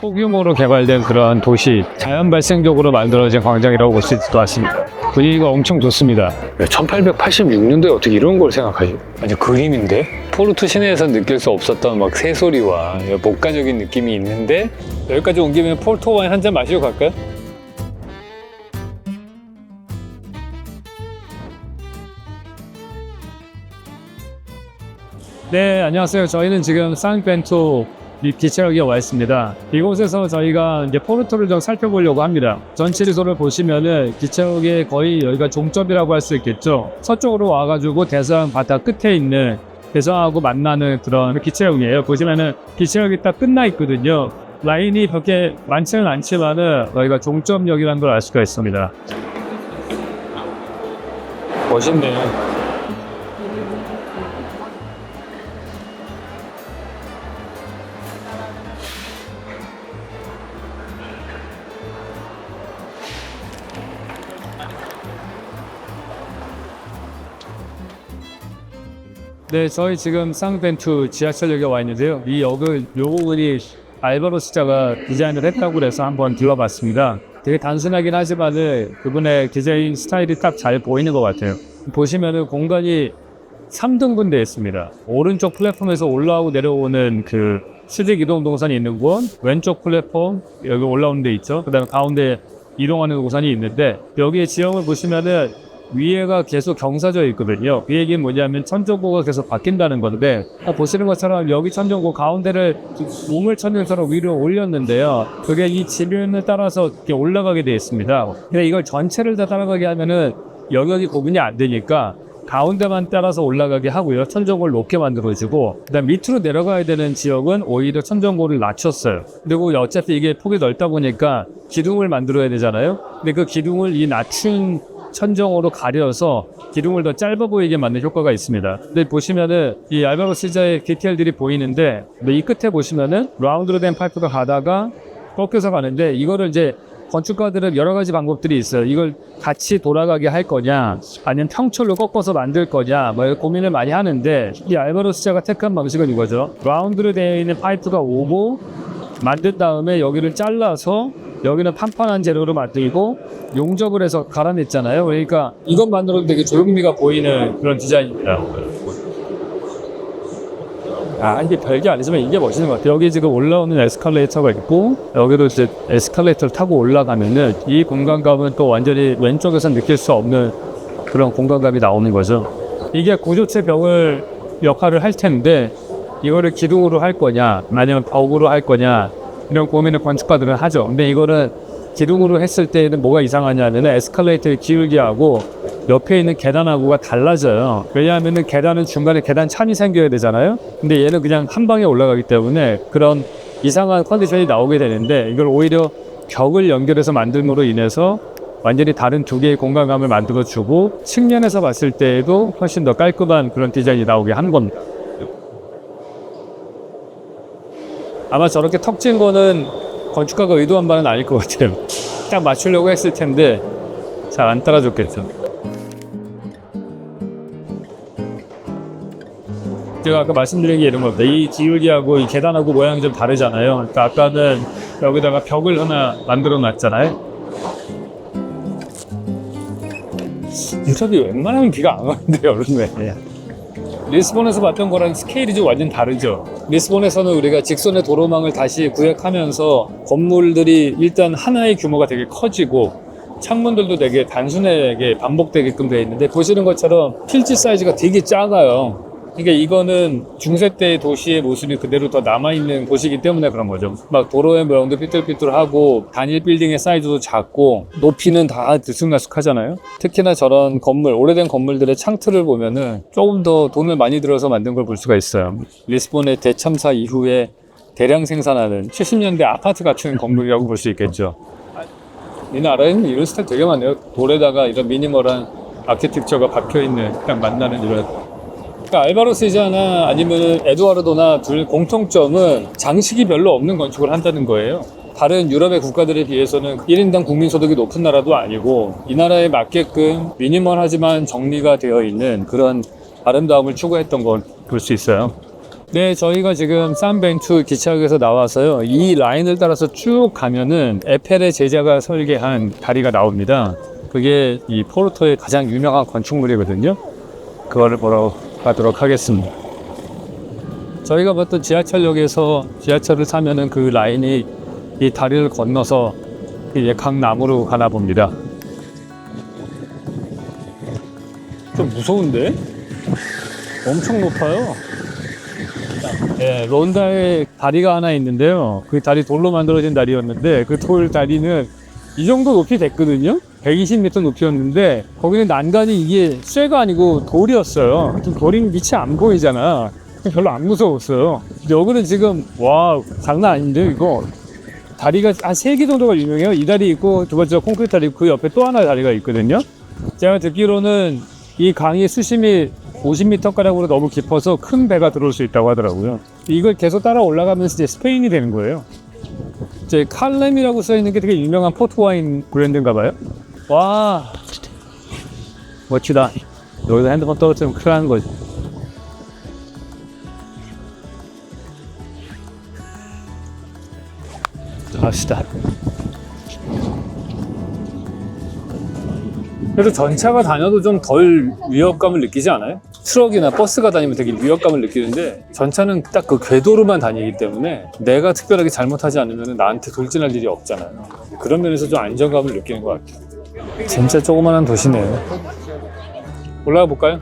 소규모로 개발된 그런 도시, 자연 발생적으로 만들어진 광장이라고 볼 수 있을 것 같습니다. 분위기가 엄청 좋습니다. 1886년도에 어떻게 이런 걸 생각하지? 아니 그림인데? 포르투 시내에서 느낄 수 없었던 막 새소리와 목가적인 느낌이 있는데 여기까지 온 김에 포르투 와인 한 잔 마시고 갈까요? 네, 안녕하세요. 저희는 지금 산벤토 기차역에 와 있습니다. 이곳에서 저희가 이제 포르투를 좀 살펴보려고 합니다. 전체 리소를 보시면은 기차역의 거의 여기가 종점이라고 할 수 있겠죠. 서쪽으로 와가지고 대서양 바다 끝에 있는 대서양하고 만나는 그런 기차역이에요. 보시면은 기차역이 딱 끝나 있거든요. 라인이 그렇게 많지는 않지만은 여기가 종점역이라는 걸 알 수가 있습니다. 멋있네요. 네, 저희 지금 상벤투 지하철역에 와 있는데요. 이 역을 요 부분이 알바로 시자가 디자인을 했다고 해서 한번 둘러봤습니다. 되게 단순하긴 하지만은 그분의 디자인 스타일이 딱 잘 보이는 것 같아요. 보시면은 공간이 3등분 되어 있습니다. 오른쪽 플랫폼에서 올라오고 내려오는 그 수직 이동 동선이 있는 곳, 왼쪽 플랫폼 여기 올라오는 데 있죠. 그다음에 가운데 이동하는 동선이 있는데 여기에 지형을 보시면은 위에가 계속 경사져 있거든요. 그 얘기는 뭐냐면 천정고가 계속 바뀐다는 건데 보시는 것처럼 여기 천정고 가운데를 우물 천정처럼 위로 올렸는데요. 그게 이 지면을 따라서 이렇게 올라가게 되어 있습니다. 근데 이걸 전체를 다 따라가게 하면은 영역이 구분이 안 되니까 가운데만 따라서 올라가게 하고요. 천정고를 높게 만들어주고 그다음 밑으로 내려가야 되는 지역은 오히려 천정고를 낮췄어요. 그리고 어차피 이게 폭이 넓다 보니까 기둥을 만들어야 되잖아요. 근데 그 기둥을 이 낮춘 천정으로 가려서 기둥을 더 짧아 보이게 만드는 효과가 있습니다. 근데 보시면은 이 알바로 시자의 디테일들이 보이는데 이 끝에 보시면은 라운드로 된 파이프가 가다가 꺾여서 가는데 이거를 이제 건축가들은 여러 가지 방법들이 있어요. 이걸 같이 돌아가게 할 거냐 아니면 평철로 꺾어서 만들 거냐 뭐 고민을 많이 하는데 이 알바로 시자가 택한 방식은 이거죠. 라운드로 되어 있는 파이프가 오고 만든 다음에 여기를 잘라서 여기는 판판한 재료로 만들고 용접을 해서 갈아냈잖아요. 그러니까 이것만으로도 되게 조형미가 보이는 그런 디자인입니다. 이게 별게 아니지만 이게 멋있는 것 같아요. 여기 지금 올라오는 에스컬레이터가 있고 여기도 이제 에스컬레이터를 타고 올라가면은 이 공간감은 또 완전히 왼쪽에서 느낄 수 없는 그런 공간감이 나오는 거죠. 이게 구조체 벽을 역할을 할 텐데 이거를 기둥으로 할 거냐 아니면 벽으로 할 거냐 이런 고민을 건축가들은 하죠. 근데 이거는 기둥으로 했을 때는 뭐가 이상하냐면 에스컬레이터의 기울기하고 옆에 있는 계단하고가 달라져요. 왜냐하면 계단은 중간에 계단 찬이 생겨야 되잖아요. 근데 얘는 그냥 한 방에 올라가기 때문에 그런 이상한 컨디션이 나오게 되는데 이걸 오히려 벽을 연결해서 만듦으로 인해서 완전히 다른 두 개의 공간감을 만들어주고 측면에서 봤을 때에도 훨씬 더 깔끔한 그런 디자인이 나오게 하는 겁니다. 아마 저렇게 턱 진 거는 건축가가 의도한 바는 아닐 것 같아요. 딱 맞추려고 했을 텐데 잘 안 따라줬겠죠. 제가 아까 말씀드린 게 이런 겁니다. 이 기울기하고 이 계단하고 모양이 좀 다르잖아요. 그러니까 아까는 여기다가 벽을 하나 만들어 놨잖아요. 인터뷰 웬만하면 비가 안 오는데 여름에. 리스본에서 봤던 거랑 스케일이 좀 완전 다르죠. 리스본에서는 우리가 직선의 도로망을 다시 구획하면서 건물들이 일단 하나의 규모가 되게 커지고 창문들도 되게 단순하게 반복되게끔 되어 있는데 보시는 것처럼 필지 사이즈가 되게 작아요. 그러니까 이거는 중세 때의 도시의 모습이 그대로 더 남아있는 곳이기 때문에 그런 거죠. 막 도로의 모양도 삐뚤삐뚤하고 단일 빌딩의 사이즈도 작고 높이는 다 들쑥날쑥하잖아요. 특히나 저런 건물, 오래된 건물들의 창틀을 보면은 조금 더 돈을 많이 들어서 만든 걸 볼 수가 있어요. 리스본의 대참사 이후에 대량 생산하는 70년대 아파트 같은 건물이라고 볼 수 있겠죠. 이 나라에는 이런 스타일 되게 많네요. 돌에다가 이런 미니멀한 아키텍처가 박혀있는 딱 만나는 이런. 그러니까 알바로 시자나 아니면 에두아르도나 둘 공통점은 장식이 별로 없는 건축을 한다는 거예요. 다른 유럽의 국가들에 비해서는 1인당 국민소득이 높은 나라도 아니고 이 나라에 맞게끔 미니멀하지만 정리가 되어 있는 그런 아름다움을 추구했던 걸 볼 수 있어요. 네, 저희가 지금 산벤투 기차역에서 나와서요. 이 라인을 따라서 쭉 가면은 에펠의 제자가 설계한 다리가 나옵니다. 그게 이 포르토의 가장 유명한 건축물이거든요. 그거를 보러 가도록 하겠습니다. 저희가 봤던 지하철역에서 지하철을 타면은 그 라인이 이 다리를 건너서 이제 강남으로 가나 봅니다. 좀 무서운데? 엄청 높아요. 네, 론다에 다리가 하나 있는데요. 그 다리 돌로 만들어진 다리였는데 그 돌 다리는 이 정도 높이 됐거든요. 120m 높이였는데 거기는 난간이 이게 쇠가 아니고 돌이었어요. 돌이 밑이 안 보이잖아. 별로 안 무서웠어요. 근데 여기는 지금 와 장난 아닌데 이거 다리가 한 3개 정도가 유명해요. 이 다리 있고 두 번째 콘크리트 다리 있고 그 옆에 또 하나 다리가 있거든요. 제가 듣기로는 이 강의 수심이 50m가량으로 너무 깊어서 큰 배가 들어올 수 있다고 하더라고요. 이걸 계속 따라 올라가면서 이제 스페인이 되는 거예요. 이제 칼렘이라고 써있는 게 되게 유명한 포트와인 브랜드인가 봐요. 와 멋지다. 여기서 핸드폰 떨어뜨리면 큰일 나는 거지. 갑시다. 그래도 전차가 다녀도 좀 덜 위협감을 느끼지 않아요? 트럭이나 버스가 다니면 되게 위협감을 느끼는데 전차는 딱 그 궤도로만 다니기 때문에 내가 특별하게 잘못하지 않으면 나한테 돌진할 일이 없잖아요. 그런 면에서 좀 안정감을 느끼는 것 같아요. 진짜 조그만한 도시네요. 올라가 볼까요?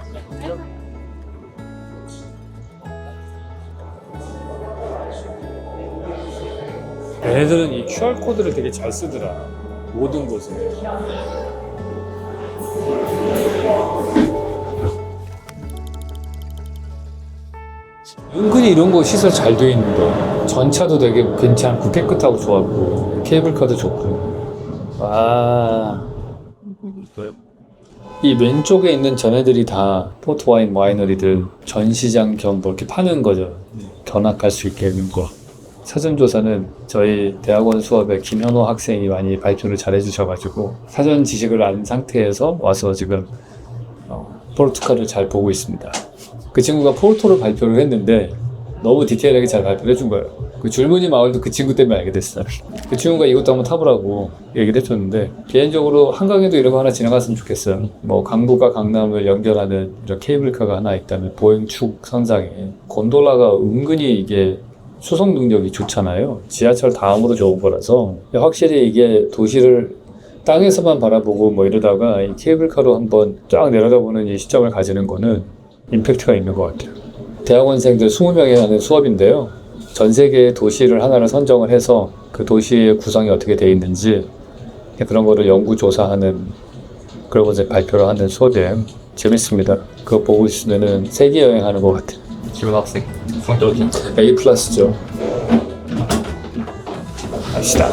얘네들은 이 QR코드를 되게 잘 쓰더라. 모든 곳에. 은근히 이런 거 시설 잘 돼 있는데 전차도 되게 괜찮고 깨끗하고 좋았고 케이블카도 좋고. 와. 이 왼쪽에 있는 전애들이 다 포트와인 와이너리들 전시장 겸 뭐 이렇게 파는 거죠. 견학할 수 있게 있는 거. 사전조사는 저희 대학원 수업에 김현호 학생이 많이 발표를 잘 해주셔가지고 사전 지식을 안 상태에서 와서 지금 포르투갈을 잘 보고 있습니다. 그 친구가 포르토를 발표를 했는데 너무 디테일하게 잘 발표를 해준 거예요. 그 줄무늬 마을도 그 친구 때문에 알게 됐어요. 그 친구가 이것도 한번 타보라고 얘기를 해줬는데 개인적으로 한강에도 이런 거 하나 지나갔으면 좋겠어요. 뭐 강북과 강남을 연결하는 이런 케이블카가 하나 있다면 보행축 선상에 곤돌라가 은근히 이게 수송 능력이 좋잖아요. 지하철 다음으로 좋은 거라서 확실히 이게 도시를 땅에서만 바라보고 뭐 이러다가 이 케이블카로 한번 쫙 내려다보는 이 시점을 가지는 거는 임팩트가 있는 것 같아요. 대학원생들 20명이 하는 수업인데요. 전 세계의 도시를 하나를 선정을 해서 그 도시의 구성이 어떻게 되어 있는지 그런 거를 연구조사하는 그리고 이제 발표를 하는 수업이에요. 재밌습니다. 그거 보고 있으면은 세계 여행하는 것 같아요. 지원학생 성적이 A 플러스죠. 갑시다.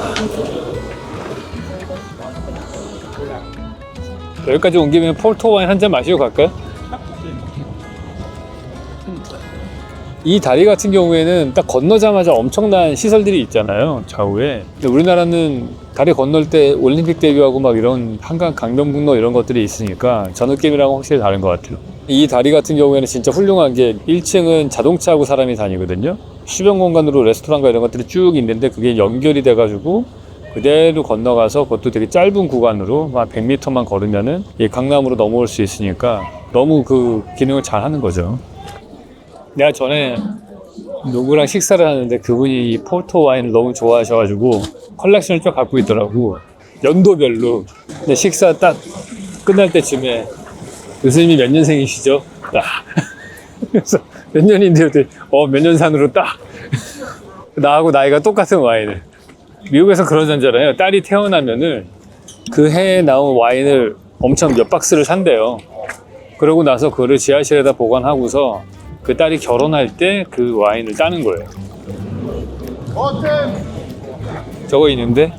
여기까지 온 김에 포르토 와인 한 잔 마시고 갈까요? 이 다리 같은 경우에는 딱 건너자마자 엄청난 시설들이 있잖아요, 좌우에. 근데 우리나라는 다리 건널 때 올림픽 대교하고 막 이런 한강 강변북로 이런 것들이 있으니까 저 느낌이랑은 확실히 다른 것 같아요. 이 다리 같은 경우에는 진짜 훌륭한 게 1층은 자동차하고 사람이 다니거든요. 주변 공간으로 레스토랑과 이런 것들이 쭉 있는데 그게 연결이 돼가지고 그대로 건너가서 그것도 되게 짧은 구간으로 한 100m만 걸으면은 이 강남으로 넘어올 수 있으니까 너무 그 기능을 잘 하는 거죠. 내가 전에 누구랑 식사를 하는데 그분이 이 포르토 와인을 너무 좋아하셔가지고 컬렉션을 쭉 갖고 있더라고. 연도별로. 근데 식사 딱 끝날 때쯤에 교수님이 몇 년생이시죠? 딱. 그래서 몇 년인데요? 몇 년산으로 딱. 나하고 나이가 똑같은 와인을. 미국에서 그러잖아요. 딸이 태어나면은 그 해에 나온 와인을 엄청 몇 박스를 산대요. 그러고 나서 그거를 지하실에다 보관하고서 그 딸이 결혼할 때 그 와인을 따는 거예요. 저거 있는데?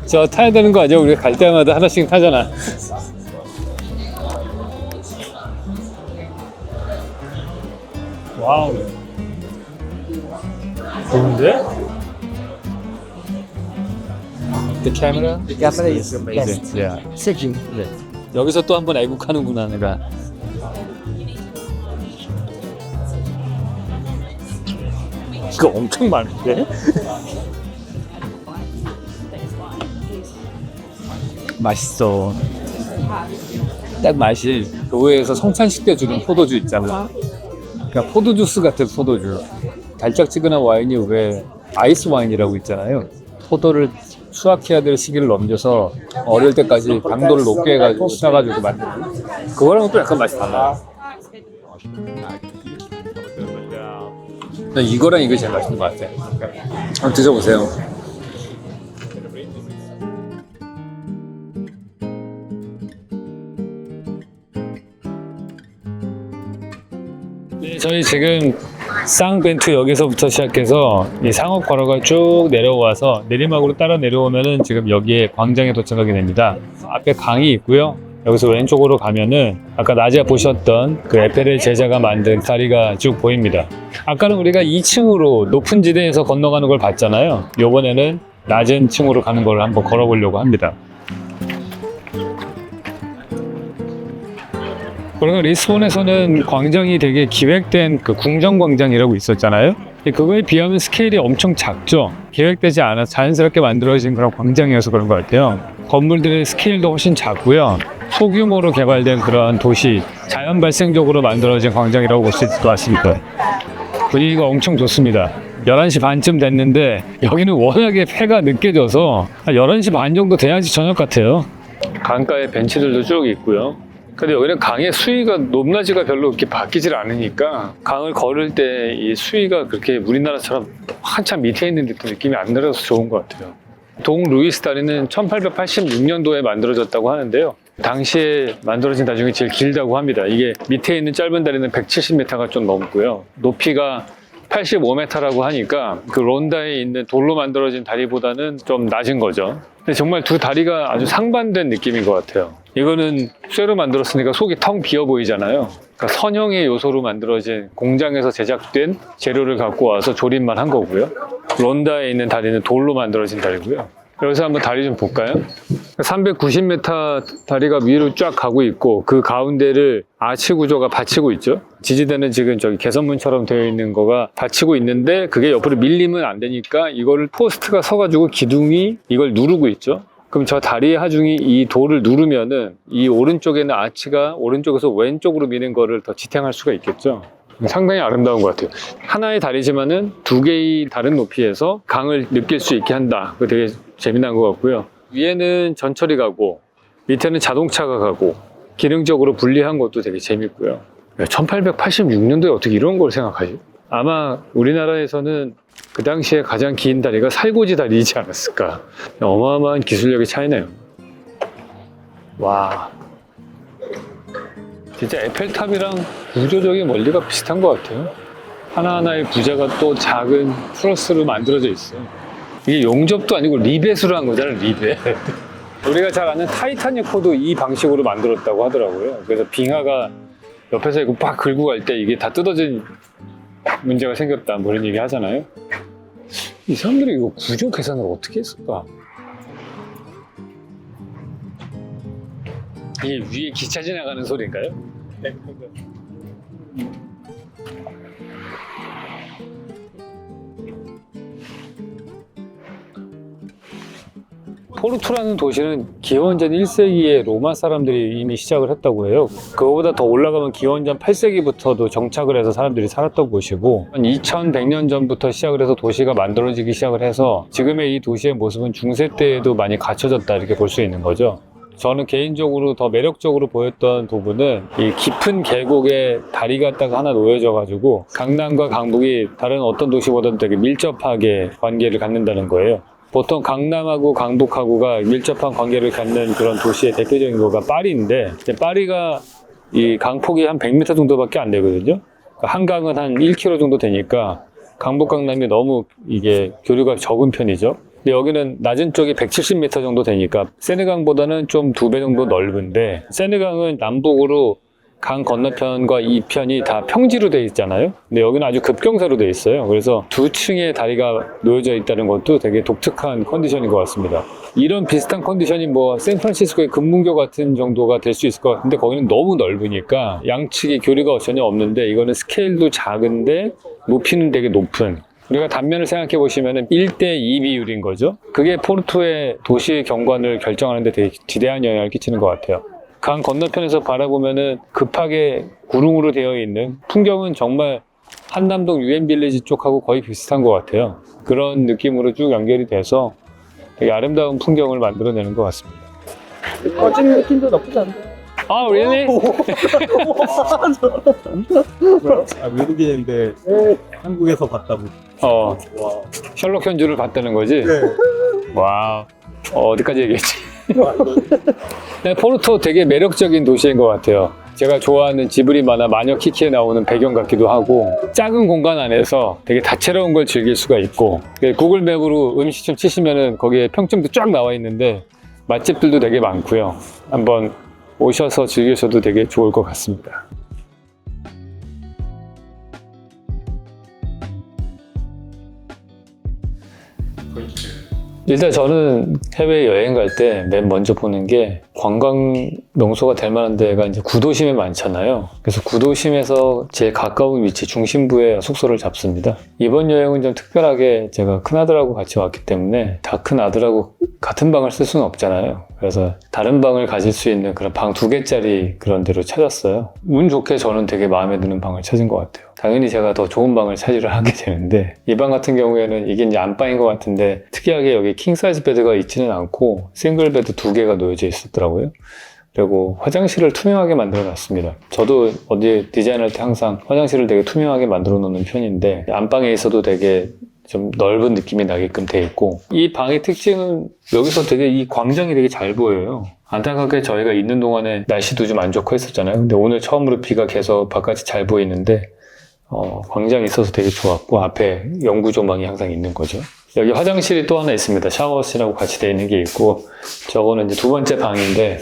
저 타야 되는 거 아니야? 우리 갈 때마다 하나씩 타잖아. 와우. 좋은데? The camera? The camera is best. Yeah. Shaking. 여기서 또 한 번 애국하는구나, 내가. 이거 엄청 많은데? 맛있어. 딱 맛이 교회에서 성찬식 때 주는 포도주 있잖아. 그러니까 포도주스 같은 포도주. 달짝지근한 와인이 왜 아이스 와인이라고 있잖아요. 포도를 수확해야 될 시기를 넘겨서 어릴 때까지 당도를 높게 해가지고 싸가지고 만드는 그거랑은 또 약간 맛이 달라요. 이거랑 이게 제일 맛있는 것 같아. 한번 드셔보세요. 네, 저희 지금 쌍벤투 여기서부터 시작해서 이 상업 걸어가 쭉 내려와서 내리막으로 따라 내려오면은 지금 여기에 광장에 도착하게 됩니다. 앞에 강이 있고요. 여기서 왼쪽으로 가면은 아까 낮에 보셨던 그 에펠의 제자가 만든 다리가 쭉 보입니다. 아까는 우리가 2층으로 높은 지대에서 건너가는 걸 봤잖아요. 요번에는 낮은 층으로 가는 걸 한번 걸어보려고 합니다. 그리고 리스본에서는 광장이 되게 기획된 그 궁정광장이라고 있었잖아요. 그거에 비하면 스케일이 엄청 작죠. 기획되지 않아서 자연스럽게 만들어진 그런 광장이어서 그런 것 같아요. 건물들의 스케일도 훨씬 작고요. 소규모로 개발된 그런 도시, 자연 발생적으로 만들어진 광장이라고 볼 수 있을 것 같습니다. 분위기가 엄청 좋습니다. 11시 반쯤 됐는데 여기는 워낙에 해가 늦게 져서 한 11시 반 정도 돼야지 저녁 같아요. 강가에 벤치들도 쭉 있고요. 근데 여기는 강의 수위가 높낮이가 별로 그렇게 바뀌질 않으니까 강을 걸을 때 이 수위가 그렇게 우리나라처럼 한참 밑에 있는 듯한 느낌이 안 들어서 좋은 것 같아요. 동 루이스 다리는 1886년도에 만들어졌다고 하는데요. 당시에 만들어진 다리 중에 제일 길다고 합니다. 이게 밑에 있는 짧은 다리는 170m가 좀 넘고요. 높이가 85m라고 하니까 그 론다에 있는 돌로 만들어진 다리보다는 좀 낮은 거죠. 근데 정말 두 다리가 아주 상반된 느낌인 것 같아요. 이거는 쇠로 만들었으니까 속이 텅 비어 보이잖아요. 그러니까 선형의 요소로 만들어진 공장에서 제작된 재료를 갖고 와서 조립만 한 거고요. 론다에 있는 다리는 돌로 만들어진 다리고요. 여기서 한번 다리 좀 볼까요? 390m 다리가 위로 쫙 가고 있고 그 가운데를 아치 구조가 받치고 있죠. 지지대는 지금 저기 개선문처럼 되어 있는 거가 받치고 있는데 그게 옆으로 밀리면 안 되니까 이거를 포스트가 서가지고 기둥이 이걸 누르고 있죠. 그럼 저 다리의 하중이 이 돌을 누르면은 이 오른쪽에는 아치가 오른쪽에서 왼쪽으로 미는 거를 더 지탱할 수가 있겠죠. 상당히 아름다운 것 같아요. 하나의 다리지만은 두 개의 다른 높이에서 강을 느낄 수 있게 한다. 그거 되게 재미난 것 같고요. 위에는 전철이 가고 밑에는 자동차가 가고 기능적으로 분리한 것도 되게 재밌고요. 1886년도에 어떻게 이런 걸 생각하지? 아마 우리나라에서는 그 당시에 가장 긴 다리가 살고지 다리이지 않았을까. 어마어마한 기술력의 차이네요. 와, 진짜 에펠탑이랑 구조적인 원리가 비슷한 것 같아요. 하나하나의 부자가 또 작은 트러스로 만들어져 있어요. 이게 용접도 아니고 리벳으로 한 거잖아요, 리벳. 우리가 잘 아는 타이타닉 호도 이 방식으로 만들었다고 하더라고요. 그래서 빙하가 옆에서 이거 막 긁고 갈 때 이게 다 뜯어진 문제가 생겼다, 뭐 이런 얘기 하잖아요. 이 사람들이 이거 구조 계산을 어떻게 했을까? 이게 위에 기차 지나가는 소리인가요? 포르투라는 도시는 기원전 1세기에 로마 사람들이 이미 시작을 했다고 해요. 그거보다 더 올라가면 기원전 8세기부터도 정착을 해서 사람들이 살았던 곳이고 2100년 전부터 시작을 해서 도시가 만들어지기 시작을 해서 지금의 이 도시의 모습은 중세 때에도 많이 갖춰졌다 이렇게 볼 수 있는 거죠. 저는 개인적으로 더 매력적으로 보였던 부분은 이 깊은 계곡에 다리가 딱 하나 놓여져 가지고 강남과 강북이 다른 어떤 도시보다도 되게 밀접하게 관계를 갖는다는 거예요. 보통 강남하고 강북하고가 밀접한 관계를 갖는 그런 도시의 대표적인 거가 파리인데 파리가 이 강폭이 한 100m 정도밖에 안 되거든요. 한강은 한 1km 정도 되니까 강북 강남이 너무 이게 교류가 적은 편이죠. 근데 여기는 낮은 쪽이 170m 정도 되니까 세느강보다는 좀 2배 정도 넓은데 세느강은 남북으로 강 건너편과 이 편이 다 평지로 돼 있잖아요. 근데 여기는 아주 급경사로 돼 있어요. 그래서 두 층의 다리가 놓여져 있다는 것도 되게 독특한 컨디션인 것 같습니다. 이런 비슷한 컨디션이 뭐 샌프란시스코의 금문교 같은 정도가 될 수 있을 것 같은데 거기는 너무 넓으니까 양측이 교류가 전혀 없는데 이거는 스케일도 작은데 높이는 되게 높은 우리가 단면을 생각해 보시면 1대2 비율인 거죠. 그게 포르투의 도시 경관을 결정하는 데 되게 지대한 영향을 끼치는 것 같아요. 강 건너편에서 바라보면은 급하게 구릉으로 되어 있는 풍경은 정말 한남동 유엔빌리지 쪽하고 거의 비슷한 것 같아요. 그런 느낌으로 쭉 연결이 돼서 되게 아름다운 풍경을 만들어내는 것 같습니다. 찍는 느낌도 나쁘지 않네. 아, really? 외국인인데 한국에서 봤다고. 셜록 현주를 봤다는 거지? 네. 와, 어디까지 얘기했지? 네, 포르투 되게 매력적인 도시인 것 같아요. 제가 좋아하는 지브리 만화 마녀 키키에 나오는 배경 같기도 하고, 작은 공간 안에서 되게 다채로운 걸 즐길 수가 있고, 구글 맵으로 음식점 치시면은 거기에 평점도 쫙 나와 있는데 맛집들도 되게 많고요. 한번 오셔서 즐기셔도 되게 좋을 것 같습니다. 일단 저는 해외 여행 갈 때 맨 먼저 보는 게 관광 명소가 될 만한 데가 이제 구도심에 많잖아요. 그래서 구도심에서 제일 가까운 위치 중심부에 숙소를 잡습니다. 이번 여행은 좀 특별하게 제가 큰아들하고 같이 왔기 때문에 다 큰아들하고 같은 방을 쓸 수는 없잖아요. 그래서 다른 방을 가질 수 있는 그런 방 2개짜리 그런 데로 찾았어요. 운 좋게 저는 되게 마음에 드는 방을 찾은 것 같아요. 당연히 제가 더 좋은 방을 차지를 하게 되는데 이 방 같은 경우에는 이게 이제 안방인 것 같은데 특이하게 여기 킹 사이즈 베드가 있지는 않고 싱글 베드 2개가 놓여져 있었더라고요. 그리고 화장실을 투명하게 만들어 놨습니다. 저도 어디 디자인할 때 항상 화장실을 되게 투명하게 만들어 놓는 편인데 안방에 있어도 되게 좀 넓은 느낌이 나게끔 돼 있고, 이 방의 특징은 여기서 되게 이 광장이 되게 잘 보여요. 안타깝게 저희가 있는 동안에 날씨도 좀 안 좋고 했었잖아요. 근데 오늘 처음으로 비가 계속 바깥이 잘 보이는데 광장이 있어서 되게 좋았고, 앞에 연구 조망이 항상 있는 거죠. 여기 화장실이 또 하나 있습니다. 샤워실하고 같이 되어 있는 게 있고, 저거는 이제 2번째 방인데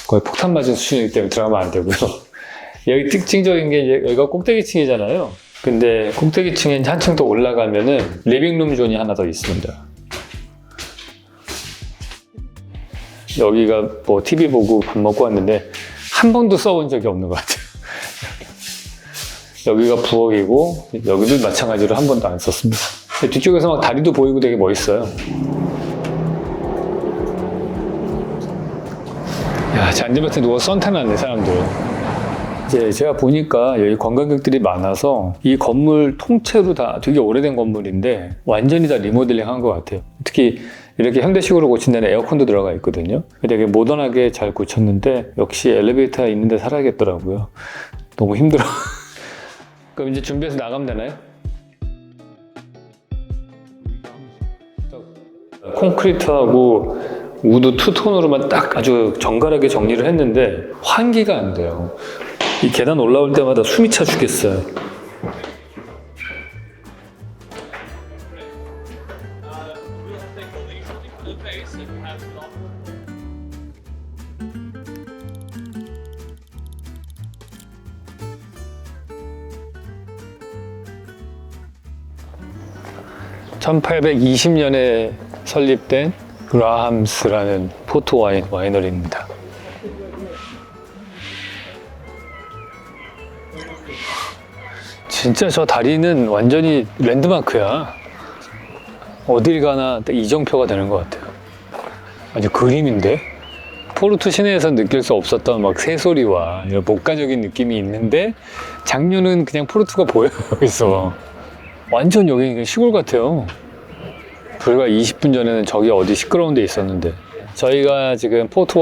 거의 폭탄 맞은 수준이기 때문에 들어가면 안 되고요. 여기 특징적인 게 이제 여기가 꼭대기층이잖아요. 근데 꼭대기층에 한층 더 올라가면은 리빙룸 존이 하나 더 있습니다. 여기가 뭐 TV 보고 밥 먹고 왔는데 한 번도 써본 적이 없는 것 같아요. 여기가 부엌이고 여기도 마찬가지로 한 번도 안 썼습니다. 뒤쪽에서 막 다리도 보이고 되게 멋있어요. 야, 잔디밭에 누워 선탠하네 사람들. 이제 제가 보니까 여기 관광객들이 많아서 이 건물 통째로 다 되게 오래된 건물인데 완전히 다 리모델링 한 것 같아요. 특히 이렇게 현대식으로 고친 데는 에어컨도 들어가 있거든요. 되게 모던하게 잘 고쳤는데 역시 엘리베이터 있는 데 살아야겠더라고요. 너무 힘들어. 그럼 이제 준비해서 나가면 되나요? 콘크리트하고 우드 투톤으로만 딱 아주 정갈하게 정리를 했는데 환기가 안 돼요. 이 계단 올라올 때마다 숨이 차 죽겠어요. (1820년에) 설립된 그라함스라는 포트 와이너리입니다. 진짜 저 다리는 완전히 랜드마크야. 어딜 가나 이정표가 되는 것 같아요. 아주 그림인데? 포르투 시내에서 느낄 수 없었던 막 새소리와 이런 목가적인 느낌이 있는데 장류는 그냥 포르투가 보여요. 여기서 완전 여기 그냥 시골 같아요. 불과 20분 전에는 저기 어디 시끄러운 데 있었는데. 저희가 지금 포트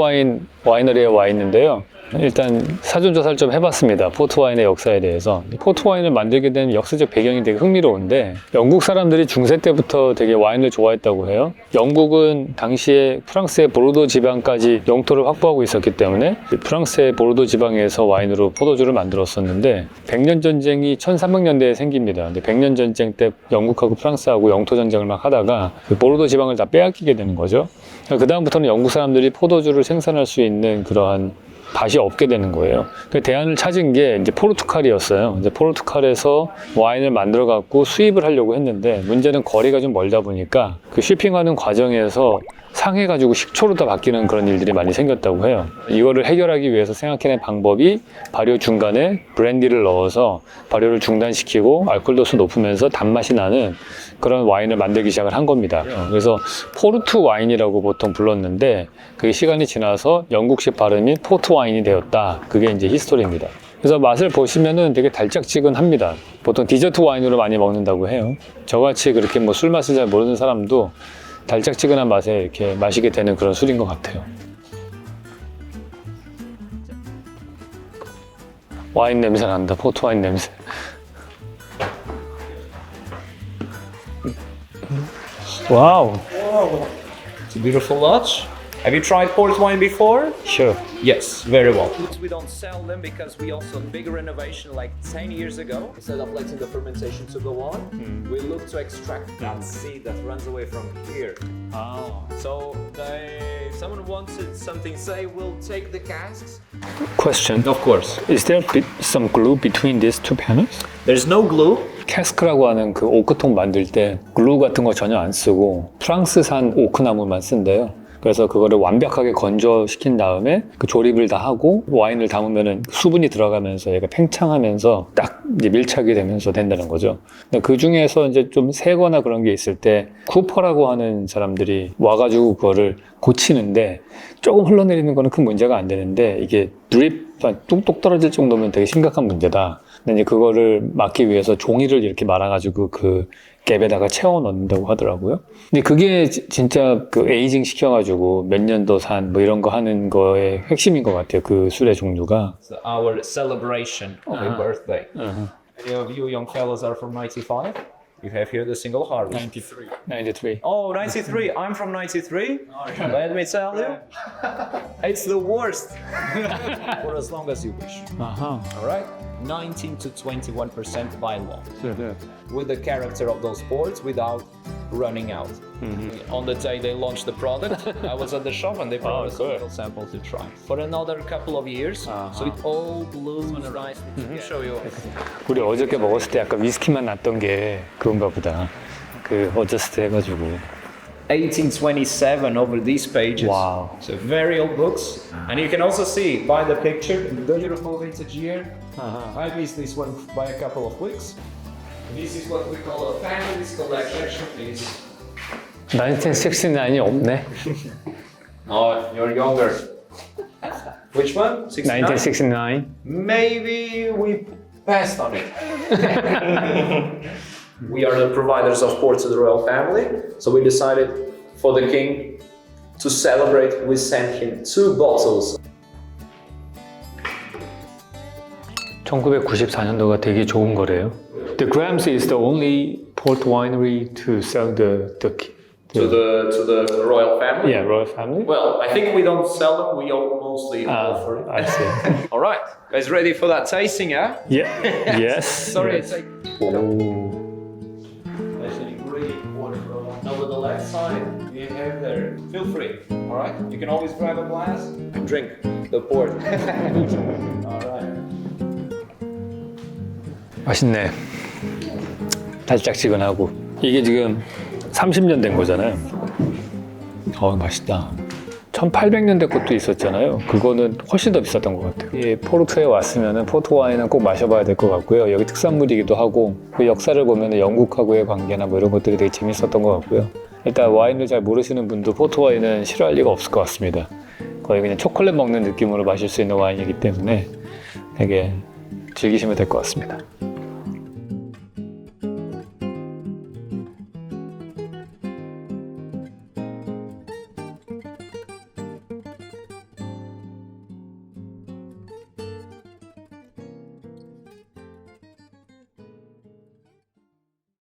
와이너리에 와 있는데요. 일단 사전조사를 좀 해봤습니다. 포트 와인의 역사에 대해서. 포트 와인을 만들게 된 역사적 배경이 되게 흥미로운데 영국 사람들이 중세 때부터 되게 와인을 좋아했다고 해요. 영국은 당시에 프랑스의 보르도 지방까지 영토를 확보하고 있었기 때문에 프랑스의 보르도 지방에서 와인으로 포도주를 만들었었는데 백년 전쟁이 1300년대에 생깁니다. 근데 백년 전쟁 때 영국하고 프랑스하고 영토 전쟁을 막 하다가 그 보르도 지방을 다 빼앗기게 되는 거죠. 그 다음부터는 영국 사람들이 포도주를 생산할 수 있는 그러한 다시 없게 되는 거예요. 그 대안을 찾은 게 이제 포르투갈이었어요. 이제 포르투갈에서 와인을 만들어 갖고 수입을 하려고 했는데 문제는 거리가 좀 멀다 보니까 그 shipping하는 과정에서 상해가지고 식초로 다 바뀌는 그런 일들이 많이 생겼다고 해요. 이거를 해결하기 위해서 생각해낸 방법이 발효 중간에 브랜디를 넣어서 발효를 중단시키고 알코올 도수 높으면서 단맛이 나는 그런 와인을 만들기 시작을 한 겁니다. 그래서 포르투 와인이라고 보통 불렀는데 그게 시간이 지나서 영국식 발음인 포트 와인이 되었다. 그게 이제 히스토리입니다. 그래서 맛을 보시면은 되게 달짝지근합니다. 보통 디저트 와인으로 많이 먹는다고 해요. 저같이 그렇게 뭐 술 맛을 잘 모르는 사람도 달짝지근한 맛에 이렇게 마시게 되는 그런 술인 것 같아요. 와인 냄새 난다. 포트 와인 냄새. 와우. It's a beautiful lodge. Have you tried port wine before? Sure. Yes, very well. We don't sell them because we also big renovation like 10 years ago. Instead of letting the fermentation to go on, we look to extract that seed that runs away from here. So someone wanted something, say we'll take the casks. Question. Of course. Is there some glue between these two panels? There's no glue. 캐스크라고 하는 그 오크통 만들 때 글루 같은 거 전혀 안 쓰고 프랑스산 오크나무만 쓴대요. 그래서 그거를 완벽하게 건조시킨 다음에 그 조립을 다 하고 와인을 담으면은 수분이 들어가면서 얘가 팽창하면서 딱 이제 밀착이 되면서 된다는 거죠. 근데 그 중에서 이제 좀 새거나 그런 게 있을 때 쿠퍼라고 하는 사람들이 와가지고 그거를 고치는데 조금 흘러내리는 거는 큰 문제가 안 되는데 이게 드립 뚝뚝 떨어질 정도면 되게 심각한 문제다. 근데 이제 그거를 막기 위해서 종이를 이렇게 말아가지고 그 갭에다가 채워 넣는다고 하더라고요. 근데 그게 진짜 그 에이징 시켜가지고 몇 년도 산 뭐 이런 거 하는 거의 핵심인 것 같아요. 그 술의 종류가. So our celebration of a birthday. Any of you young fellows are from 95? You have here the single harvest. 93. Oh, 93. I'm from 93. Let me tell you. It's the worst. For as long as you wish. 아하. All right? 19 to 21% by law. 네. With the character of those ports without running out. On the day they launched the product, I was at the shop and they brought us a little sample to try. For another couple of years, so it all blooms nicely. Let me show you. 우리 어저께 먹었을 때 약간 위스키만 났던 게 그건가 보다. 그 어저스트 해가지고. 1827 over these pages. Wow. So very old books. And you can also see by the picture, the beautiful vintage year. I missed this one by a couple of weeks. This is what we call a family's collection. Is 1969이 없네. oh, you're younger. Which one? 69? 1969. Maybe we passed on it. We are the providers of port to the royal family, so we decided for the king to celebrate, we sent him 2 bottles. 1994년도가 되게 좋은 거래요. The Grams is the only port winery to sell the To the royal family? yeah, royal family. Well, I think we don't sell them, we mostly offer it. I see. All right, guys ready for that tasting, yeah? Yeah. Yes. Sorry, yes. it's like... 오. Actually, great water from over the left side. You have there. Feel free. All right. You can always grab a glass and drink the port. All right. 맛있네. 달짝지근하고. 이게 지금 30년 된 거잖아요. 맛있다. 1800년대 것도 있었잖아요. 그거는 훨씬 더 비쌌던 것 같아요. 이 포르투에 왔으면 포르투 와인은 꼭 마셔봐야 될 것 같고요. 여기 특산물이기도 하고 그 역사를 보면 영국하고의 관계나 뭐 이런 것들이 되게 재밌었던 것 같고요. 일단 와인을 잘 모르시는 분도 포르투 와인은 싫어할 리가 없을 것 같습니다. 거의 그냥 초콜릿 먹는 느낌으로 마실 수 있는 와인이기 때문에 되게 즐기시면 될 것 같습니다.